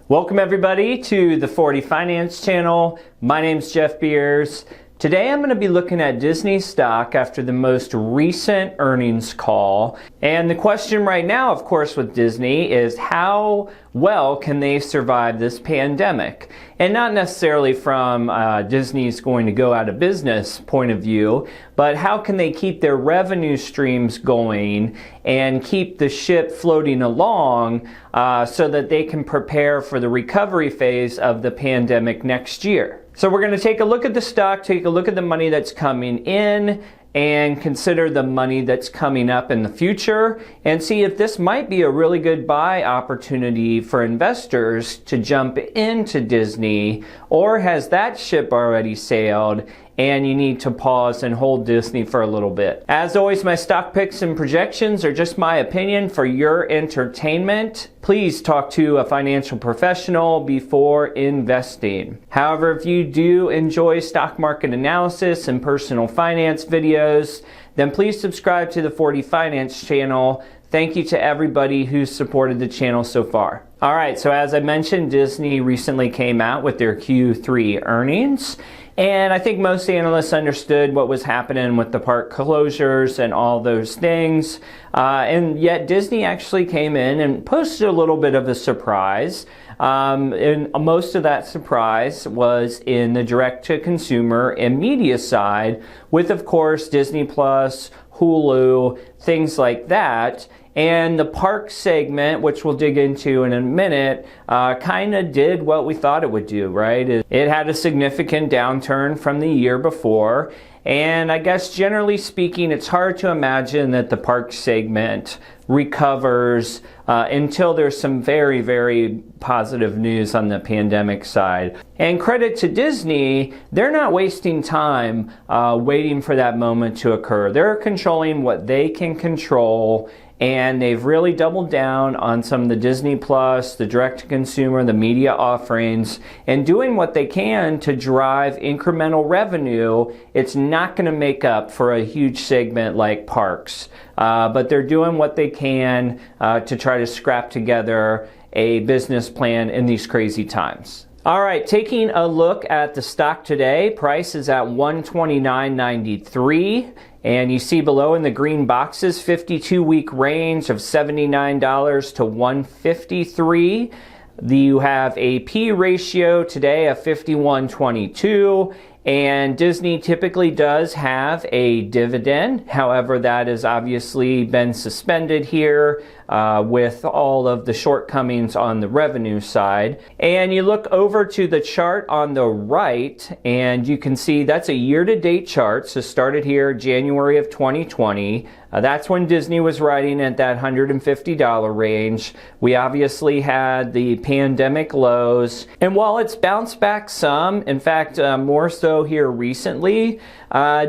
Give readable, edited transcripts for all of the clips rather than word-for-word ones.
Welcome everybody to the 40 Finance channel. My name's Jeff Beers. Today I'm going to be looking at Disney stock after the most recent earnings call. And the question right now, of course, with Disney is how well can they survive this pandemic? And not necessarily from Disney's going to go out of business point of view, but how can they keep their revenue streams going and keep the ship floating along so that they can prepare for the recovery phase of the pandemic next year. So we're going to take a look at the stock, take a look at the money that's coming in, and consider the money that's coming up in the future and see if this might be a really good buy opportunity for investors to jump into Disney, or has that ship already sailed and you need to pause and hold Disney for a little bit. As always, my stock picks and projections are just my opinion for your entertainment. Please talk to a financial professional before investing. However, if you do enjoy stock market analysis and personal finance videos, then please subscribe to the 40 Finance channel. Thank you to everybody who's supported the channel so far. All right, so as I mentioned, Disney recently came out with their Q3 earnings. And I think most analysts understood what was happening with the park closures and all those things. And yet Disney actually came in and posted a little bit of a surprise. And most of that surprise was in the direct-to-consumer and media side with, of course, Disney Plus, Hulu, things like that. And the park segment, which we'll dig into in a minute, kind of did what we thought it would do, right? It had a significant downturn from the year before. And I guess generally speaking, it's hard to imagine that the park segment recovers until there's some very, very positive news on the pandemic side. And credit to Disney, they're not wasting time waiting for that moment to occur. They're controlling what they can control. And they've really doubled down on some of the Disney Plus, the direct-to-consumer, the media offerings, and doing what they can to drive incremental revenue. It's not going to make up for a huge segment like parks, but they're doing what they can to try to scrap together a business plan in these crazy times. All right, taking a look at the stock today, price is at $129.93. And you see below in the green boxes, 52-week range of $79 to $153. You have a P ratio today of 51.22. And Disney typically does have a dividend. However, that has obviously been suspended here with all of the shortcomings on the revenue side. And you look over to the chart on the right, and you can see that's a year-to-date chart. So started here January of 2020. That's when Disney was riding at that $150 range. We obviously had the pandemic lows. And while it's bounced back some, in fact, more so here recently,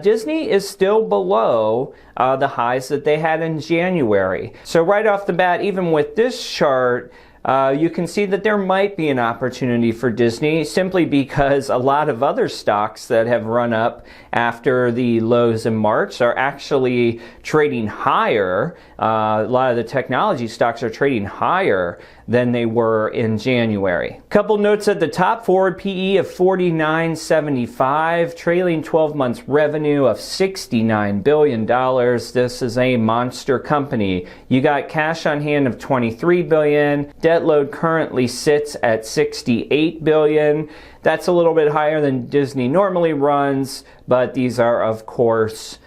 Disney is still below the highs that they had in January. So right off the bat, even with this chart, you can see that there might be an opportunity for Disney simply because a lot of other stocks that have run up after the lows in March are actually trading higher. A lot of the technology stocks are trading higher than they were in January. Couple notes at the top, forward PE of 49.75, trailing 12 months revenue of $69 billion. This is a monster company. You got cash on hand of $23 billion. Debt load currently sits at $68 billion. That's a little bit higher than Disney normally runs, but these are, of course,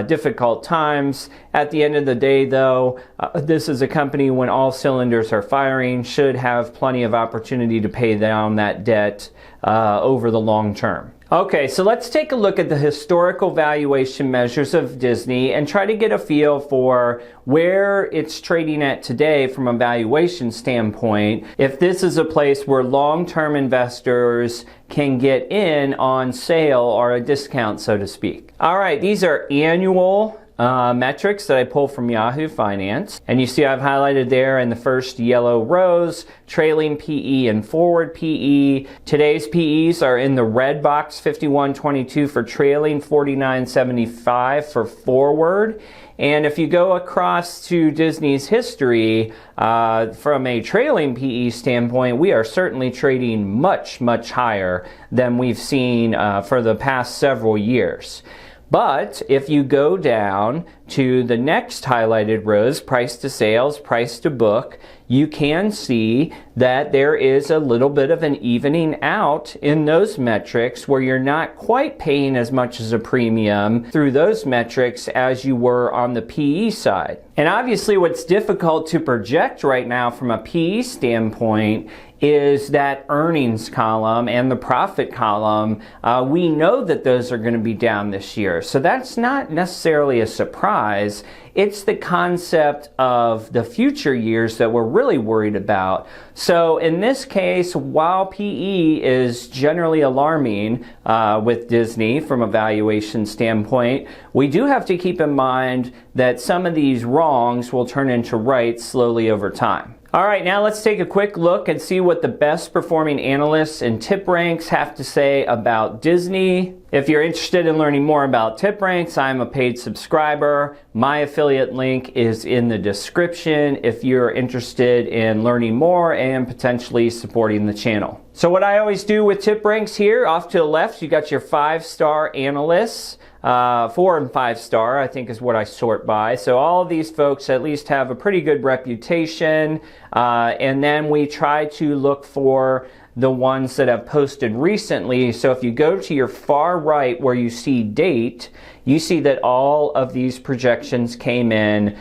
difficult times. At the end of the day, though, this is a company, when all cylinders are firing, should have plenty of opportunity to pay down that debt over the long term. Okay, so let's take a look at the historical valuation measures of Disney and try to get a feel for where it's trading at today from a valuation standpoint, if this is a place where long-term investors can get in on sale or a discount, so to speak. All right, these are annual metrics that I pull from Yahoo Finance. And you see I've highlighted there in the first yellow rows, trailing PE and forward PE. Today's PEs are in the red box, 51.22 for trailing, 49.75 for forward. And if you go across to Disney's history, from a trailing PE standpoint, we are certainly trading much, much higher than we've seen for the past several years. But if you go down to the next highlighted rows, price to sales, price to book, you can see that there is a little bit of an evening out in those metrics where you're not quite paying as much as a premium through those metrics as you were on the PE side. And obviously what's difficult to project right now from a PE standpoint is that earnings column and the profit column. We know that those are going to be down this year. So that's not necessarily a surprise. It's the concept of the future years that we're really worried about. So in this case, while PE is generally alarming with Disney from a valuation standpoint, we do have to keep in mind that some of these wrongs will turn into rights slowly over time. All right, now let's take a quick look and see what the best performing analysts and tip ranks have to say about Disney. If you're interested in learning more about tip ranks, I'm a paid subscriber. My affiliate link is in the description if you're interested in learning more and potentially supporting the channel. So what I always do with tip ranks here, off to the left, you got your 5-star analysts. 4 and 5 star, I think, is what I sort by. So all of these folks at least have a pretty good reputation. And then we try to look for the ones that have posted recently. So if you go to your far right where you see date, you see that all of these projections came in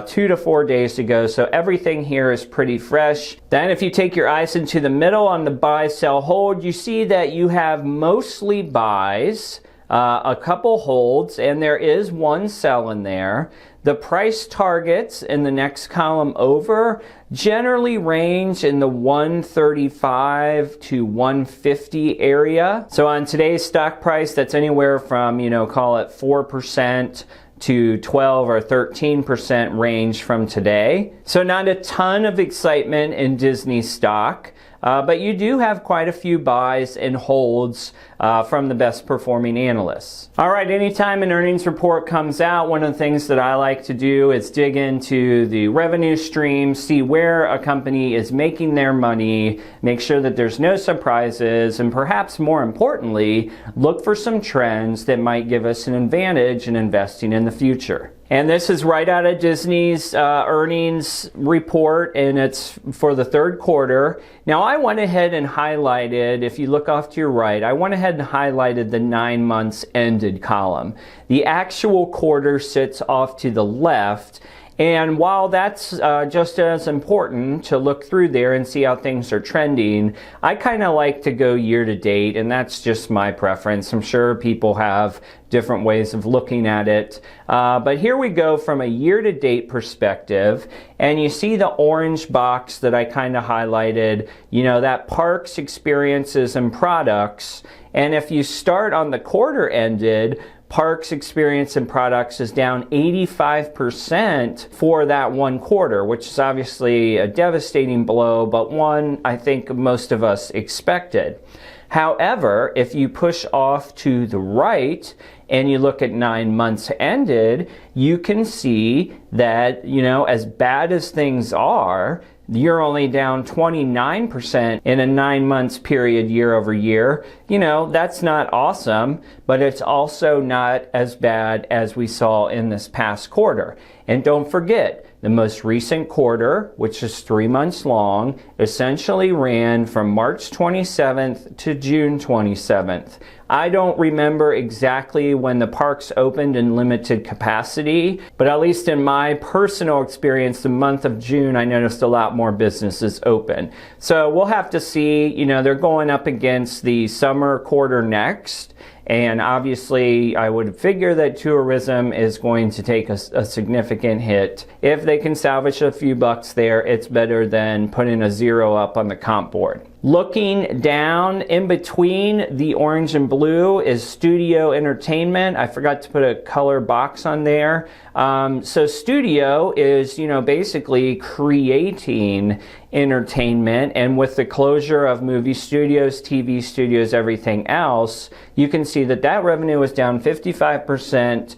2 to 4 days ago. So everything here is pretty fresh. Then if you take your eyes into the middle on the buy, sell, hold, you see that you have mostly buys, a couple holds, and there is one sell in there. The price targets in the next column over generally range in the 135 to 150 area. So on today's stock price, that's anywhere from, call it 4% to 12 or 13% range from today. So not a ton of excitement in Disney stock. But you do have quite a few buys and holds from the best performing analysts. All right, anytime an earnings report comes out, one of the things that I like to do is dig into the revenue stream, see where a company is making their money, make sure that there's no surprises, and perhaps more importantly, look for some trends that might give us an advantage in investing in the future. And this is right out of Disney's earnings report, and it's for the third quarter. Now, I went ahead and highlighted, if you look off to your right, I went ahead and highlighted the 9 months ended column. The actual quarter sits off to the left. And while that's just as important to look through there and see how things are trending, I kind of like to go year to date, and that's just my preference. I'm sure people have different ways of looking at it. But here we go from a year to date perspective, and you see the orange box that I kind of highlighted, that parks, experiences, and products. And if you start on the quarter ended, parks, experience, and products is down 85% for that one quarter, which is obviously a devastating blow, but one I think most of us expected. However, if you push off to the right and you look at 9 months ended, you can see that, as bad as things are, you're only down 29% in a 9 months period year over year. That's not awesome, but it's also not as bad as we saw in this past quarter. And don't forget, the most recent quarter, which is 3 months long, essentially ran from March 27th to June 27th. I don't remember exactly when the parks opened in limited capacity, but at least in my personal experience, the month of June, I noticed a lot more businesses open. So we'll have to see, they're going up against the summer quarter next. And obviously, I would figure that tourism is going to take a significant hit. If they can salvage a few bucks there, it's better than putting a zero up on the comp board. Looking down in between the orange and blue is studio entertainment. I forgot to put a color box on there. So studio is, basically creating entertainment, and with the closure of movie studios, TV studios, everything else, you can see that revenue was down 55%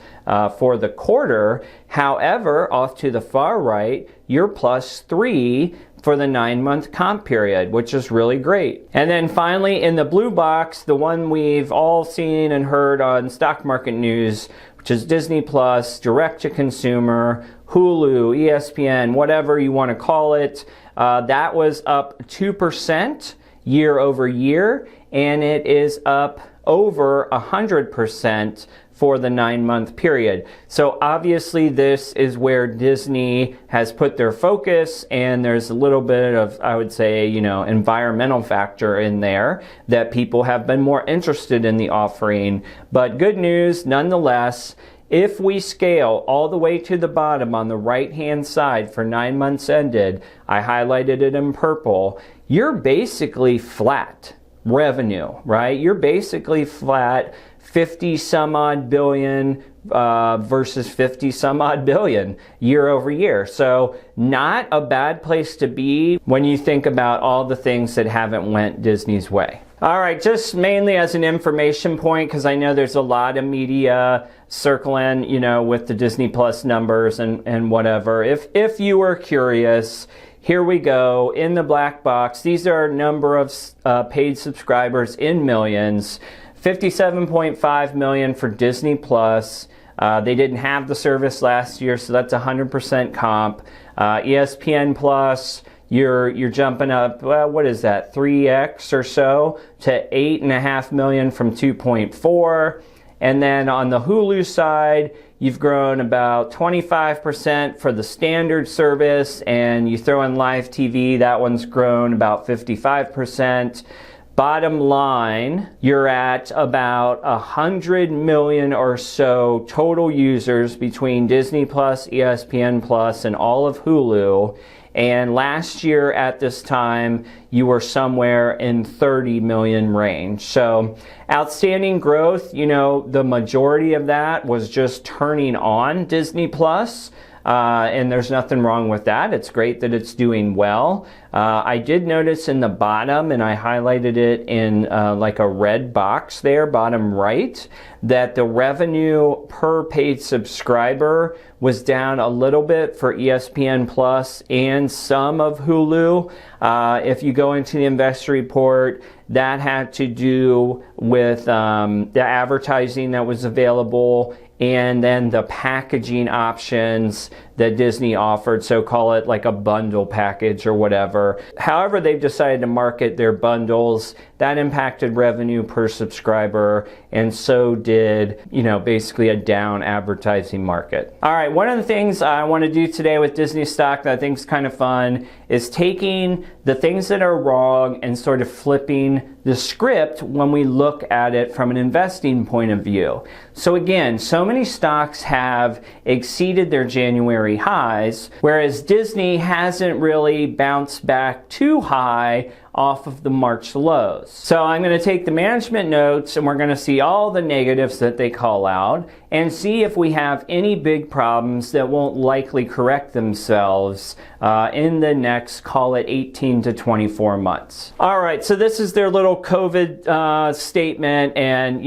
for the quarter. However, off to the far right, you're +3 for the 9-month comp period, which is really great. And then finally, in the blue box, the one we've all seen and heard on stock market news, which is Disney Plus, direct to consumer, Hulu, ESPN, whatever you want to call it, that was up 2% year over year, and it is up over 100% for the 9-month period. So obviously this is where Disney has put their focus, and there's a little bit of, I would say, environmental factor in there that people have been more interested in the offering. But good news nonetheless. If we scale all the way to the bottom on the right-hand side for 9 months ended, I highlighted it in purple, you're basically flat revenue, right? You're basically flat 50 some odd billion versus 50 some odd billion year over year. So not a bad place to be when you think about all the things that haven't went Disney's way. All right, just mainly as an information point, because I know there's a lot of media circling, with the Disney Plus numbers and whatever. If you were curious, here we go. In the black box, these are number of paid subscribers in millions. 57.5 million for Disney Plus. They didn't have the service last year, so that's 100% comp. ESPN Plus, you're jumping up, what is that, 3x or so to 8.5 million from 2.4. And then on the Hulu side, you've grown about 25% for the standard service, and you throw in live TV, that one's grown about 55%. Bottom line, you're at about 100 million or so total users between Disney Plus, ESPN Plus, and all of Hulu. And last year at this time, you were somewhere in 30 million range. So outstanding growth, the majority of that was just turning on Disney Plus. And there's nothing wrong with that. It's great that it's doing well. I did notice in the bottom, and I highlighted it in like a red box there, bottom right, that the revenue per paid subscriber was down a little bit for ESPN Plus and some of Hulu. If you go into the investor report, that had to do with the advertising that was available and then the packaging options that Disney offered, so call it like a bundle package or whatever. However they've decided to market their bundles, that impacted revenue per subscriber, and so did, basically a down advertising market. All right, one of the things I want to do today with Disney stock that I think is kind of fun is taking the things that are wrong and sort of flipping the script when we look at it from an investing point of view. So again, so many stocks have exceeded their January highs, whereas Disney hasn't really bounced back too high off of the March lows. So I'm going to take the management notes, and we're going to see all the negatives that they call out and see if we have any big problems that won't likely correct themselves in the next, call it 18 to 24 months. All right, so this is their little COVID statement, and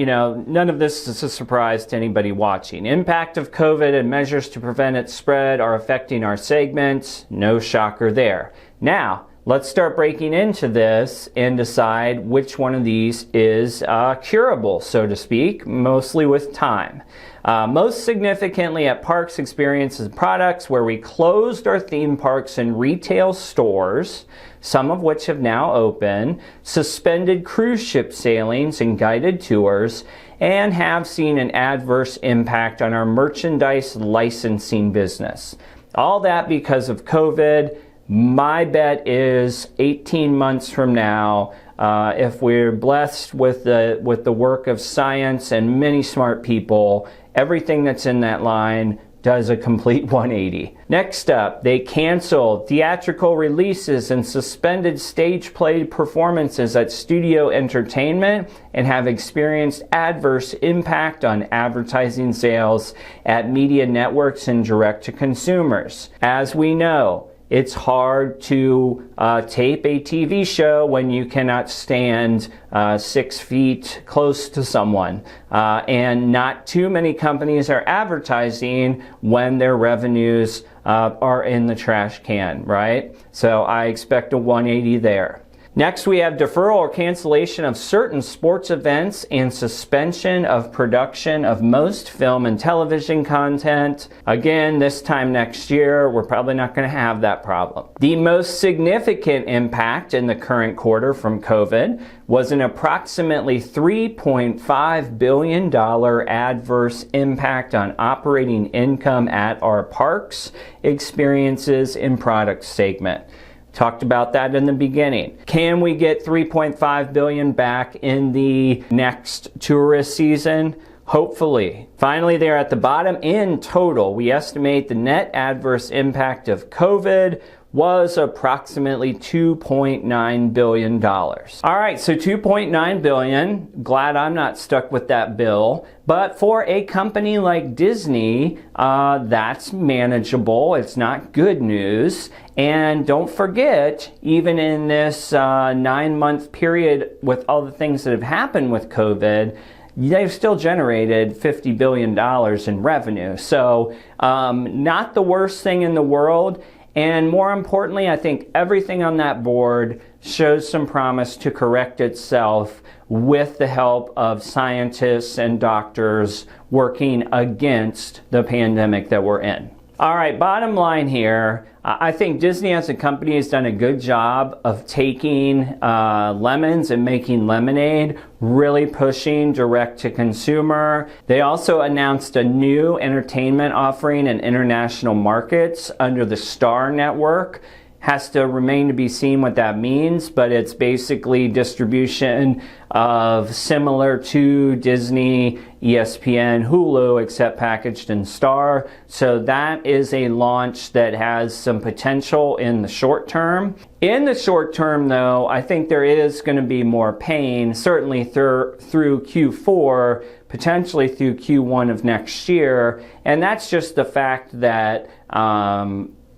none of this is a surprise to anybody watching. Impact of COVID and measures to prevent its spread are affecting our segments. No shocker there. Now, let's start breaking into this and decide which one of these is curable, so to speak, mostly with time. Most significantly at Parks, Experiences, and Products, where we closed our theme parks and retail stores, some of which have now opened, suspended cruise ship sailings and guided tours, and have seen an adverse impact on our merchandise licensing business. All that because of COVID. My bet is 18 months from now, if we're blessed with the work of science and many smart people, everything that's in that line does a complete 180. Next up, they canceled theatrical releases and suspended stage play performances at studio entertainment and have experienced adverse impact on advertising sales at media networks and direct to consumers. As we know, it's hard to tape a TV show when you cannot stand 6 feet close to someone. And not too many companies are advertising when their revenues are in the trash can, right? So I expect a 180 there. Next, we have deferral or cancellation of certain sports events and suspension of production of most film and television content. Again, this time next year, we're probably not going to have that problem. The most significant impact in the current quarter from COVID was an approximately $3.5 billion adverse impact on operating income at our parks, experiences, and products segment. Talked about that in the beginning. Can we get $3.5 billion back in the next tourist season? Hopefully. Finally, there at the bottom, in total, we estimate the net adverse impact of COVID was approximately $2.9 billion. All right, so $2.9 billion. Glad I'm not stuck with that bill. But for a company like Disney, that's manageable. It's not good news. And don't forget, even in this 9-month period with all the things that have happened with COVID, they've still generated $50 billion in revenue. So not the worst thing in the world. And more importantly, I think everything on that board shows some promise to correct itself with the help of scientists and doctors working against the pandemic that we're in. All right, bottom line here, I think Disney as a company has done a good job of taking lemons and making lemonade, really pushing direct to consumer. They also announced a new entertainment offering in international markets under the Star Network. Has to remain to be seen what that means, but it's basically distribution of similar to Disney, ESPN, Hulu, except packaged in Star. So that is a launch that has some potential in the short term. In the short term, though, I think there is going to be more pain, certainly through Q4, potentially through Q1 of next year. And that's just the fact that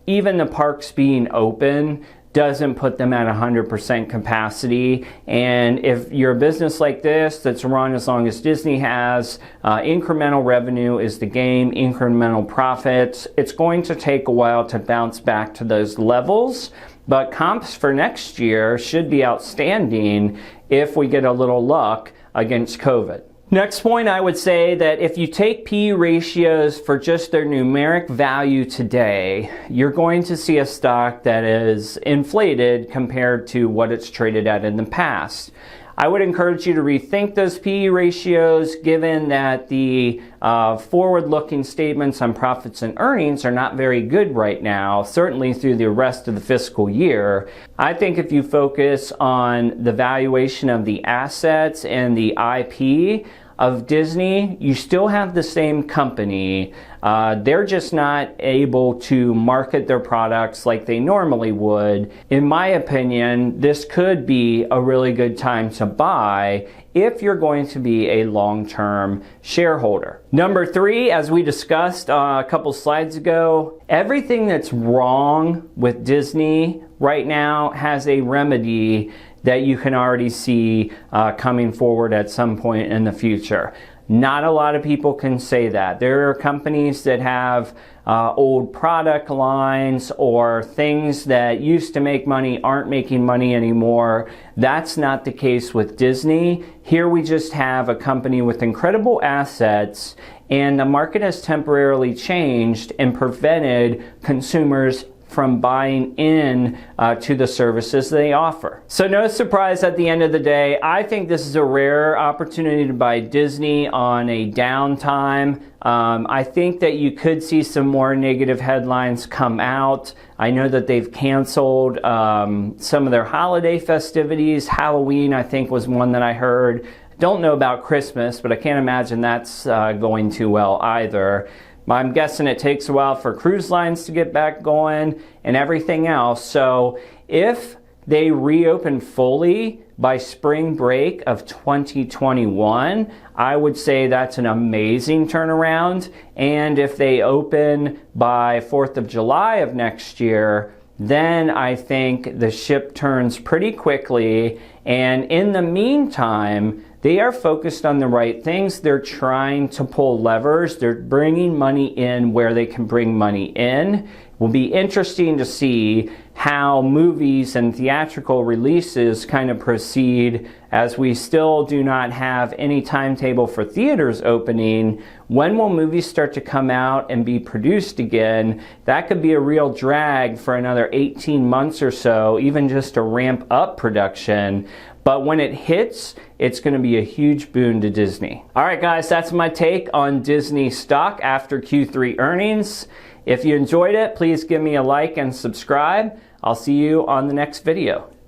even the parks being open doesn't put them at 100% capacity. And if you're a business like this that's run as long as Disney has, incremental revenue is the game, incremental profits. It's going to take a while to bounce back to those levels, but comps for next year should be outstanding if we get a little luck against COVID. Next point, I would say that if you take P/E ratios for just their numeric value today, you're going to see a stock that is inflated compared to what it's traded at in the past. I would encourage you to rethink those P/E ratios given that the forward-looking statements on profits and earnings are not very good right now, certainly through the rest of the fiscal year. I think if you focus on the valuation of the assets and the IP of Disney, you still have the same company. They're just not able to market their products like they normally would. In my opinion, this could be a really good time to buy if you're going to be a long-term shareholder. Number 3, as we discussed a couple slides ago, everything that's wrong with Disney right now has a remedy that you can already see coming forward at some point in the future. Not a lot of people can say that. There are companies that have old product lines or things that used to make money aren't making money anymore. That's not the case with Disney. Here we just have a company with incredible assets, and the market has temporarily changed and prevented consumers from buying in to the services they offer. So no surprise at the end of the day, I think this is a rare opportunity to buy Disney on a downtime. I think that you could see some more negative headlines come out. I know that they've canceled some of their holiday festivities. Halloween, I think, was one that I heard. Don't know about Christmas, but I can't imagine that's going too well either. I'm guessing it takes a while for cruise lines to get back going and everything else. So if they reopen fully by spring break of 2021, I would say that's an amazing turnaround. And if they open by 4th of July of next year, then I think the ship turns pretty quickly. And in the meantime, they are focused on the right things. They're trying to pull levers. They're bringing money in where they can bring money in. It will be interesting to see how movies and theatrical releases kind of proceed, as we still do not have any timetable for theaters opening. When will movies start to come out and be produced again? That could be a real drag for another 18 months or so, even just to ramp up production. But when it hits, it's going to be a huge boon to Disney. All right, guys, that's my take on Disney stock after Q3 earnings. If you enjoyed it, please give me a like and subscribe. I'll see you on the next video.